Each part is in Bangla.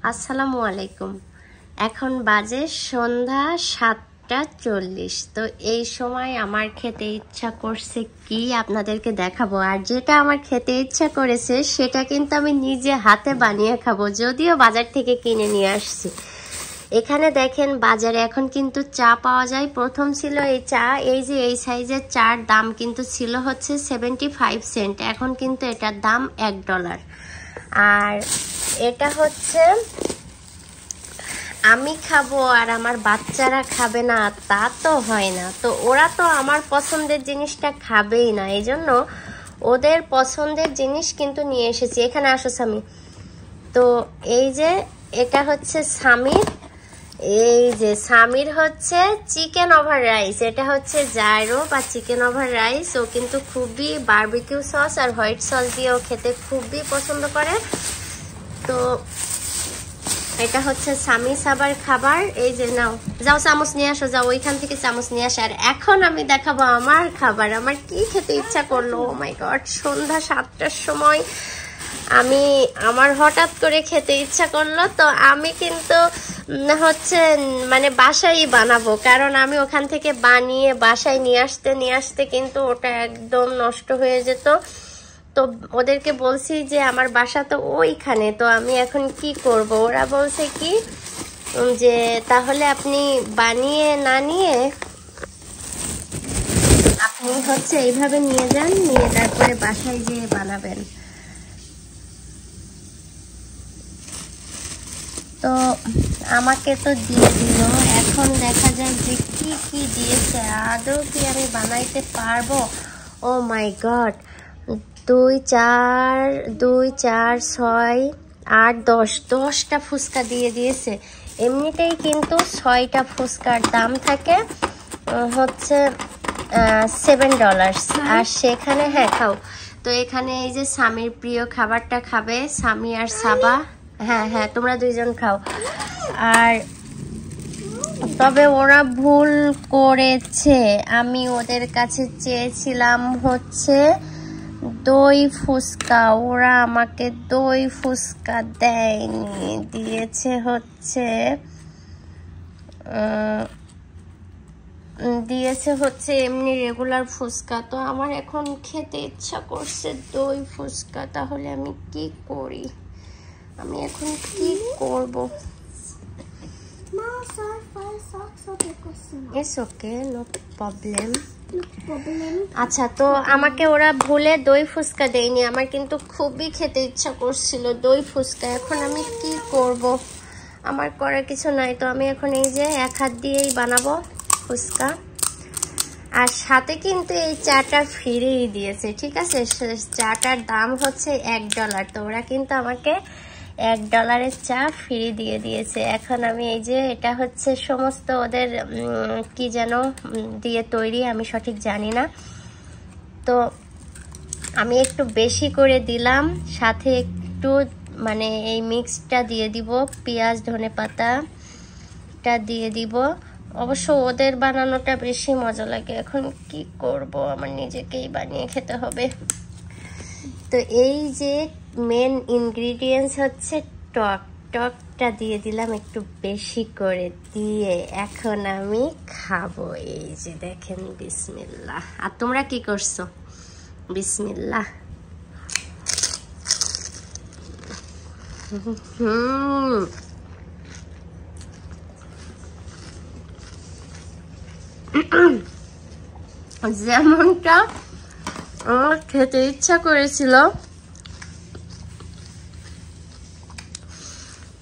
আসসালামু আলাইকুম। এখন বাজে সন্ধ্যা 7:40। তো এই সময় আমার খেতে ইচ্ছা করছে কি আপনাদেরকে দেখাবো। আর যেটা আমার খেতে ইচ্ছা করেছে সেটা কিন্তু আমি নিজে হাতে বানিয়ে খাবো, যদিও বাজার থেকে কিনে নিয়ে আসছি। এখানে দেখেন বাজারে এখন কিন্তু চা পাওয়া যায়। প্রথম ছিল এই চা, এই যে এই সাইজের চার দাম কিন্তু ছিল হচ্ছে 75 সেন্ট, এখন কিন্তু এটার দাম $1। আর এটা হচ্ছে আমি খাবো আর আমার বাচ্চারা খাবে না তা তো হয় না। তো ওরা তো আমার পছন্দের জিনিসটা খাবেই না, এই জন্য ওদের পছন্দের জিনিস কিন্তু নিয়ে এসেছি। এখানে আসো সামি। তো এই যে এটা হচ্ছে সামির, এই যে সামির হচ্ছে চিকেন ওভার রাইস। এটা হচ্ছে জায়রো বা চিকেন ওভার রাইস। ও কিন্তু খুবই বারবিকিউ সস আর হোয়াইট সস দিয়ে ও খেতে খুবই পছন্দ করে। তো এটা হচ্ছে সামি সাবার খাবার। এই যে নাও, যাও চামচ নিয়ে আসো, যাও ওইখান থেকে চামচ নিয়ে আসো। আর এখন আমি দেখাবো আমার খাবার। আমার কি খেতে ইচ্ছা করলো, ও মাই গড, সন্ধ্যা 7টার সময় আমার হঠাৎ করে খেতে ইচ্ছা করলো। তো আমি কিন্তু হচ্ছে মানে বাসায় বানাবো, কারণ আমি ওখান থেকে বানিয়ে বাসায় নিয়ে আসতে কিন্তু ওটা একদম নষ্ট হয়ে যেত। তো ওদেরকে বলছি যে আমার বাসা তো ওইখানে, তো আমি এখন কি করব। ওরা বলছে কি যে তাহলে আপনি বানিয়ে না নিয়ে আপনি হচ্ছে এইভাবে নিয়ে যান, নিয়ে তারপরে বাসায় যেয়ে বানাবেন। তো আমাকে তো দিয়ে দিল, এখন দেখা যায় যে কি কি দিয়েছে, আদৌ কি আমি বানাইতে পারবো। ও মাই গড, 2 4 2 4 6 8 10টা ফুচকা দিয়ে দিয়েছে। এমনিতেই কিন্তু 6টা ফুচকার দাম থাকে হচ্ছে $7। আর সেখানে হ্যাঁ খাও। তো এখানে এই যে স্বামীর প্রিয় খাবারটা খাবে, স্বামী আর সাবা। হ্যাঁ হ্যাঁ, তোমরা দুইজন খাও। আর তবে ওরা ভুল করেছে, আমি ওদের কাছে চেয়েছিলাম হচ্ছে দই ফুচকা, ওরা আমাকে দই ফুচকা দেয়নি, দিয়েছে হচ্ছে এমনি রেগুলার ফুচকা। তো আমার এখন খেতে ইচ্ছা করছে দই ফুচকা, তাহলে আমি কি করি, আমি এখন কি করব? It's okay, no problem. আচ্ছা, তো আমাকে ওরা ভুলে দই ফুচকা দেয়নি। আমার কিন্তু খুবই খেতে ইচ্ছা করছিল দই ফুচকা। এখন আমি কি করব, আমার করার কিছু নাই। তো আমি এখন এই যে এক হাত দিয়েই বানাবো ফুচকা। আর সাথে কিন্তু এই চাটা ফ্রিই দিয়েছে, ঠিক আছে। চাটার দাম হচ্ছে $1। তো ওরা কিন্তু আমাকে $1 চা ফ্রি দিয়ে দিয়েছে। এখন আমি এই যে এটা হচ্ছে সমস্ত ওদের কি যেন দিয়ে তৈরি, আমি সঠিক জানি না। তো আমি একটু বেশি করে দিলাম, সাথে একটু মানে এই মিক্সটা দিয়ে দিব, পেঁয়াজ ধনে পাতাটা দিয়ে দিব। অবশ্য ওদের বানানোটা বেশি মজা লাগে। এখন কি করব, আমার নিজেকেই বানিয়ে খেতে হবে। তো এই যে মেন ইনগ্রিডিয়েন্টস হচ্ছে টকটা দিয়ে দিলাম একটু বেশি করে দিয়ে। এখন আমি খাবো। এই যে দেখেন, বিসমিল্লাহ। আর তোমরা কি করছো? বিসমিল্লাহ। যেমনটা আমার খেতে ইচ্ছা করেছিল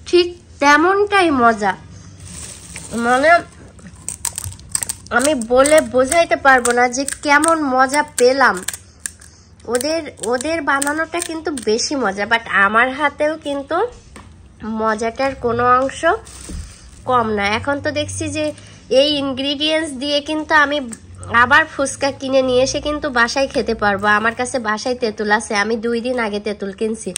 ঠিক তেমনটাই মজা। মানে আমি বলে বোঝাইতে পারবো না যে কেমন মজা পেলাম। ওদের বানানোটা কিন্তু বেশি মজা, বাট আমার হাতেও কিন্তু মজাটার কোনো অংশ কম না। এখন তো দেখছি যে এই ইনগ্রিডিয়েন্টস দিয়ে কিন্তু আমি আবার ফুচকা কিনে নিয়ে এসে কিন্তু বাসায় খেতে পারবো। আমার কাছে বাসায় তেঁতুল আছে, আমি 2 দিন আগে তেঁতুল কিনছি।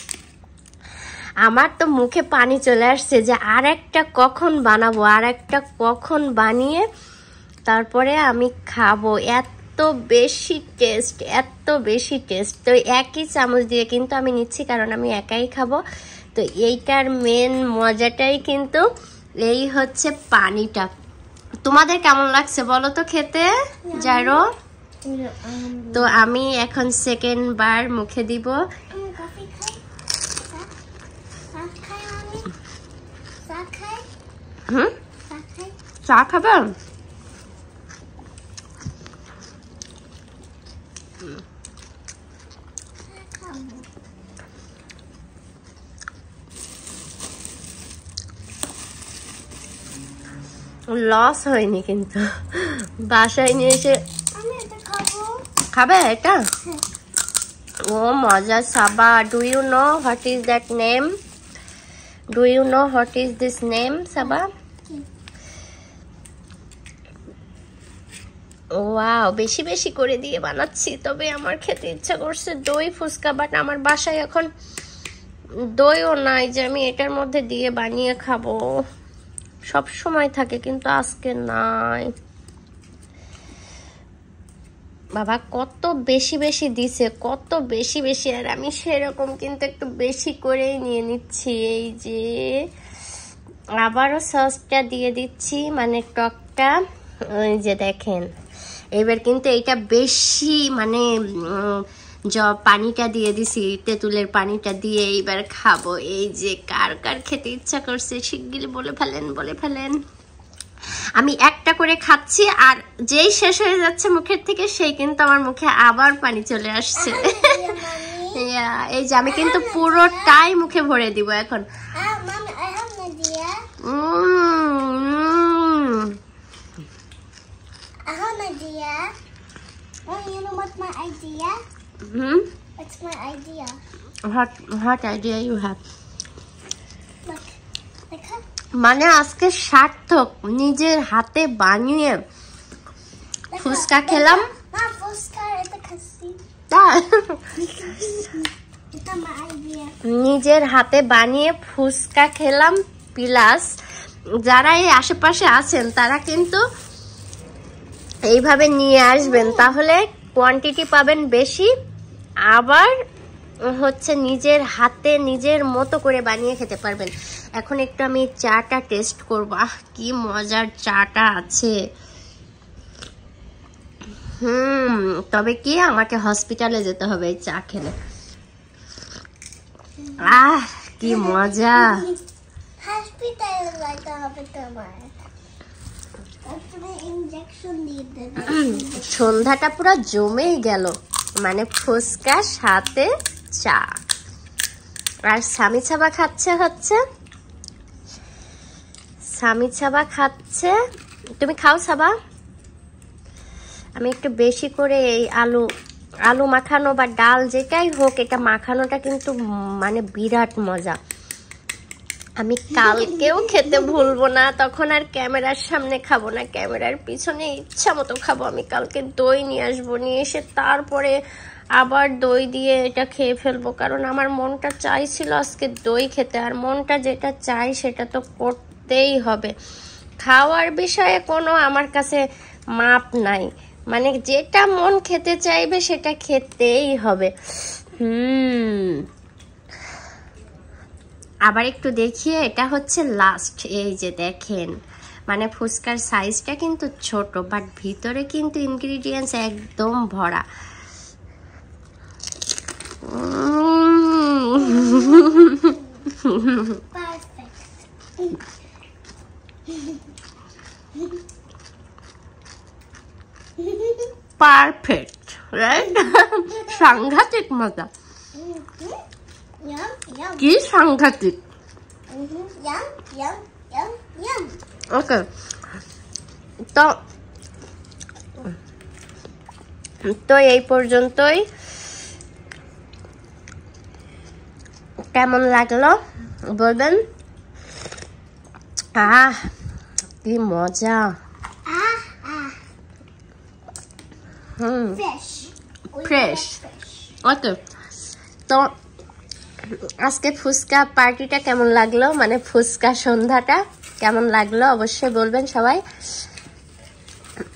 আমার তো মুখে পানি চলে আসছে যে আর একটা কখন বানাবো, আর একটা কখন বানিয়ে তারপরে আমি খাবো। এত বেশি টেস্ট। তো একই চামচ দিয়ে কিন্তু আমি নিচ্ছি, কারণ আমি একাই খাবো। তো এইটার মেন মজাটাই কিন্তু এই হচ্ছে পানিটা। তোমাদের কেমন লাগছে বলো তো খেতে জাইরো? তো আমি এখন সেকেন্ড বার মুখে দিব। চা খাবে? লস হয়নি কিন্তু, বাসায় নিয়ে এসে খাবে এটা? ও মজা Saba. Do you know what is that name? Do you know what is this name Saba? Wow, বেশি বেশি করে দিয়ে বানাচ্ছি, তবে আমার খেতে ইচ্ছা করছে দই ফুচকা, বাট আমার বাসায় এখন দইও নাই যে আমি এটার মধ্যে দিয়ে বানিয়ে খাবো। সব সময় থাকে কিন্তু আজকে নাই। বাবা কত বেশি বেশি দিছে, কত বেশি বেশি, আর আমি সেরকম কিন্তু একটু বেশি করেই নিয়ে নিচ্ছি। এই যে আবারও সসটা দিয়ে দিচ্ছি, মানে টকটা। ওই যে দেখেন, এবার কিন্তু এইটা বেশি মানে পানিটা দিয়ে দিছি, তেঁতুলের পানিটা দিয়ে এইবার খাবো। এই যে কার কার খেতে ইচ্ছা করছে শিগগিরই বলে ফেলেন, বলে ফেলেন। আমি একটা করে খাচ্ছি, আর যেই শেষ হয়ে যাচ্ছে মুখের থেকে সেই কিন্তু আমার মুখে আবার পানি চলে আসছে। এই যে আমি কিন্তু পুরোটাই মুখে ভরে দিব এখন। You know what's my idea? What's my idea? What idea you have? Look. মানে আজকে সার্থক, নিজের হাতে বানিয়ে ফুচকা খেলাম। না ফুচকা এটা খাচ্ছি। এটা my idea. নিজের হাতে বানিয়ে ফুচকা খেলাম, প্লাস যারা এই আশেপাশে আছেন তারা কিন্তু এইভাবে নিয়ে আসবেন, তাহলে কোয়ান্টিটি পাবেন বেশি, আবার হচ্ছে নিজের হাতে নিজের মতো করে বানিয়ে খেতে পারবেন। এখন একটু আমি চাটা টেস্ট করব। কি মজার চাটা আছে। তবে কি আমাকে হসপিটালে যেতে হবে এই চা খেলে। কি মজা। হসপিটালে যেতে হবে তোমার, ইনজেকশন দিয়ে দেবে। সন্ধ্যাটা পুরো জমেই গেল, মানে ফুচকা সাথে চা, আর স্বামী ছাবা খাচ্ছে, হচ্ছে স্বামী ছাবা খাচ্ছে। তুমি খাও ছাবা। আমি একটু বেশি করে এই আলু মাখানো বা ডাল যেটাই হোক, এটা মাখানোটা কিন্তু মানে বিরাট মজা। আমি কালকেও খেতে ভুলবো না, তখন আর ক্যামেরার সামনে খাবো না, ক্যামেরার পিছনে ইচ্ছা মতো খাবো। আমি কালকে দই নিয়ে আসবো, নিয়ে এসে তারপরে আবার দই দিয়ে এটা খেয়ে ফেলবো, কারণ আমার মনটা চাইছিল আজকে দই খেতে, আর মনটা যেটা চাই সেটা তো করতেই হবে। খাওয়ার বিষয়ে কোনো আমার কাছে মাপ নাই, মানে যেটা মন খেতে চাইবে সেটা খেতেই হবে। আবার একটু দেখিয়ে, এটা হচ্ছে লাস্ট। এই যে দেখেন, মানে ফুচকার সাইজটা কিন্তু ছোট, বাট ভিতরে কিন্তু ইনগ্রিডিয়েন্টস একদম ভরা। Perfect, right? সাংঘাতিক মজা, কি সাংঘাতিক। ওকে, তো এই পর্যন্তই। কেমন লাগলো বলবেন? কি মজা। ফ্রেশ। ওকে, তো আজকে ফুচকা পার্টিটা কেমন লাগলো, মানে ফুচকা সন্ধ্যাটা কেমন লাগলো অবশ্যই বলবেন সবাই।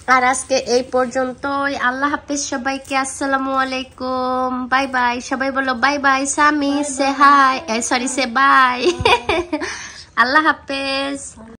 আর আজকে এই পর্যন্তই। আল্লাহ হাফেজ সবাইকে। আসসালামু আলাইকুম, বাই বাই। সবাই বলো bye bye. Sami say hi, sorry say bye. আল্লাহ হাফেজ।